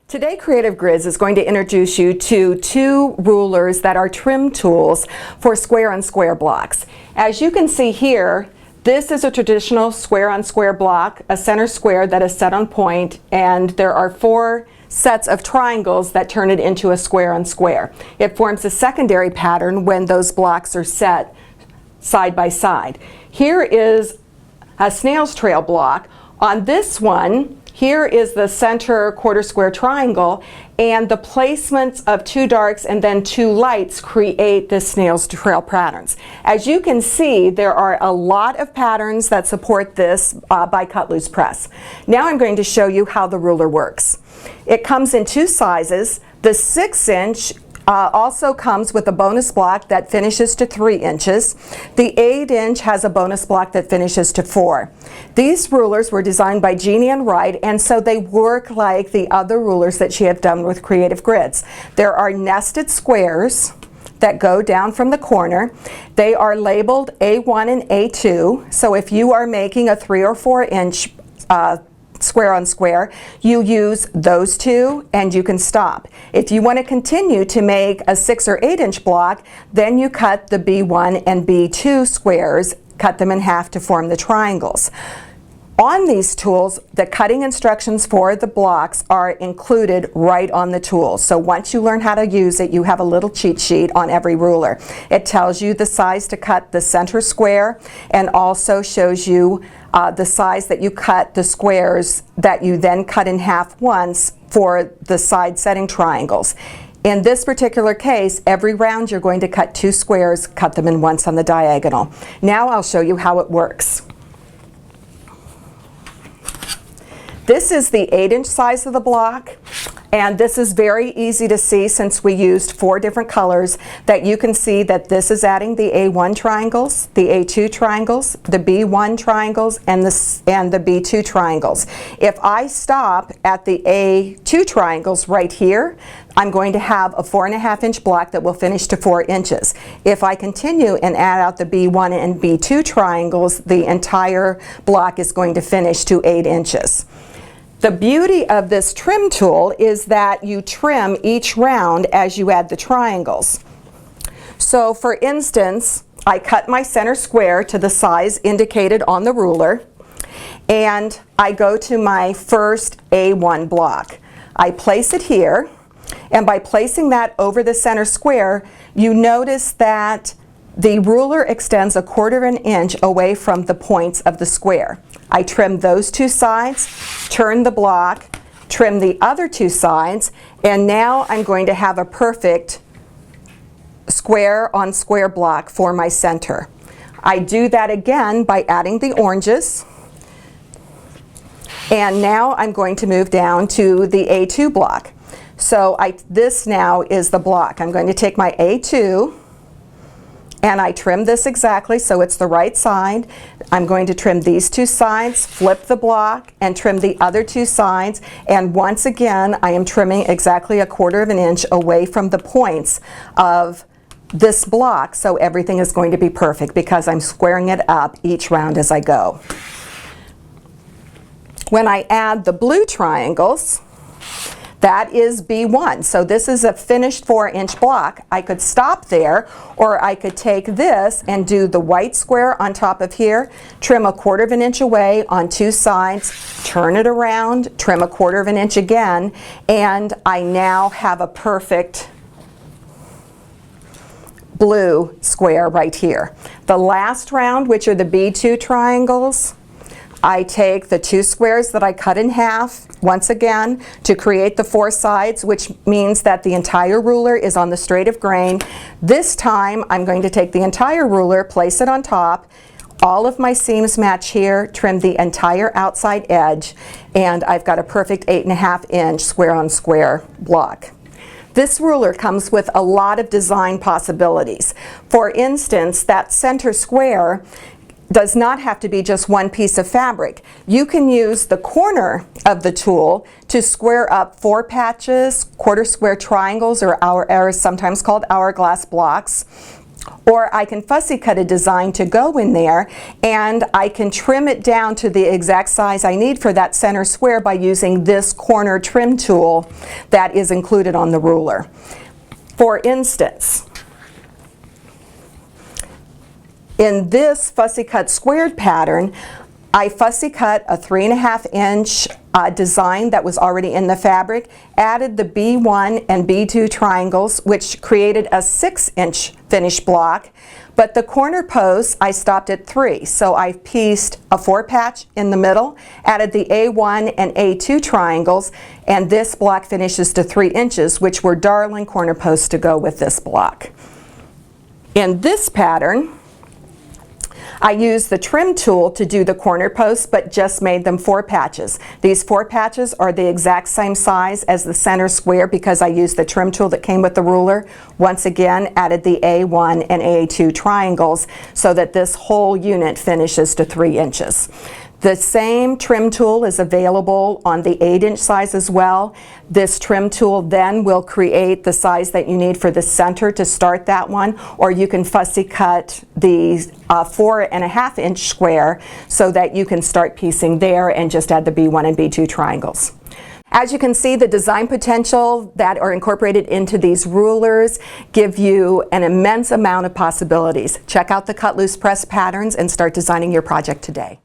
Today, Creative Grids is going to introduce you to two rulers that are trim tools for square on square blocks. As you can see here, this is a traditional square on square block, a center square that is set on point, and there are four sets of triangles that turn it into a square on square. It forms a secondary pattern when those blocks are set side by side. Here is a snail's trail block. On this one, here is the center quarter square triangle, and the placements of two darks and then two lights create this snail's trail patterns. As you can see, there are a lot of patterns that support this by Cut Loose Press. Now I'm going to show you how the ruler works. It comes in two sizes. The 6-inch also comes with a bonus block that finishes to 3 inches. The 8-inch has a bonus block that finishes to 4. These rulers were designed by Jeannie and Wright, and so they work like the other rulers that she had done with Creative Grids. There are nested squares that go down from the corner. They are labeled A1 and A2, so if you are making a 3 or 4 inch square on square, you use those two and you can stop. If you want to continue to make a 6 or 8 inch block, then you cut the B1 and B2 squares, cut them in half to form the triangles. On these tools, the cutting instructions for the blocks are included right on the tool. So once you learn how to use it, you have a little cheat sheet on every ruler. It tells you the size to cut the center square and also shows you the size that you cut the squares that you then cut in half once for the side setting triangles. In this particular case, every round you're going to cut 2 squares, cut them in once on the diagonal. Now I'll show you how it works. This is the 8-inch size of the block, and this is very easy to see since we used 4 different colors, that you can see that this is adding the A1 triangles, the A2 triangles, the B1 triangles, and the B2 triangles. If I stop at the A2 triangles right here, I'm going to have a 4.5 inch block that will finish to 4 inches. If I continue and add out the B1 and B2 triangles, the entire block is going to finish to 8 inches. The beauty of this trim tool is that you trim each round as you add the triangles. So for instance, I cut my center square to the size indicated on the ruler, and I go to my first A1 block. I place it here, and by placing that over the center square, you notice that the ruler extends 1/4 inch away from the points of the square. I trim those 2 sides, turn the block, trim the other 2 sides, and now I'm going to have a perfect square on square block for my center. I do that again by adding the oranges, and now I'm going to move down to the A2 block. So this now is the block. I'm going to take my A2 and I trim this exactly so it's the right side. I'm going to trim these 2 sides, flip the block, and trim the other 2 sides. And once again, I am trimming exactly 1/4 inch away from the points of this block, so everything is going to be perfect because I'm squaring it up each round as I go. When I add the blue triangles, that is B1. So this is a finished 4-inch block. I could stop there, or I could take this and do the white square on top of here, trim 1/4 inch away on 2 sides, turn it around, trim 1/4 inch again, and I now have a perfect blue square right here. The last round, which are the B2 triangles, I take the 2 squares that I cut in half, once again, to create the 4 sides, which means that the entire ruler is on the straight of grain. This time, I'm going to take the entire ruler, place it on top, all of my seams match here, trim the entire outside edge, and I've got a perfect 8.5 inch square on square block. This ruler comes with a lot of design possibilities. For instance, that center square does not have to be just one piece of fabric. You can use the corner of the tool to square up 4 patches, quarter square triangles, or sometimes called hourglass blocks, Or I can fussy cut a design to go in there, and I can trim it down to the exact size I need for that center square by using this corner trim tool that is included on the ruler. For instance, in this fussy cut squared pattern, I fussy cut a 3.5 inch design that was already in the fabric, added the B1 and B2 triangles, which created a 6-inch finished block, but the corner posts I stopped at 3, so I pieced a 4 patch in the middle, added the A1 and A2 triangles, and this block finishes to 3 inches, which were darling corner posts to go with this block. In this pattern, I used the trim tool to do the corner posts, but just made them 4 patches. These 4 patches are the exact same size as the center square because I used the trim tool that came with the ruler. Once again, added the A1 and A2 triangles so that this whole unit finishes to 3 inches. The same trim tool is available on the 8-inch size as well. This trim tool then will create the size that you need for the center to start that one, or you can fussy cut the 4.5 inch square so that you can start piecing there and just add the B1 and B2 triangles. As you can see, the design potential that are incorporated into these rulers give you an immense amount of possibilities. Check out the cut loose press patterns and start designing your project today.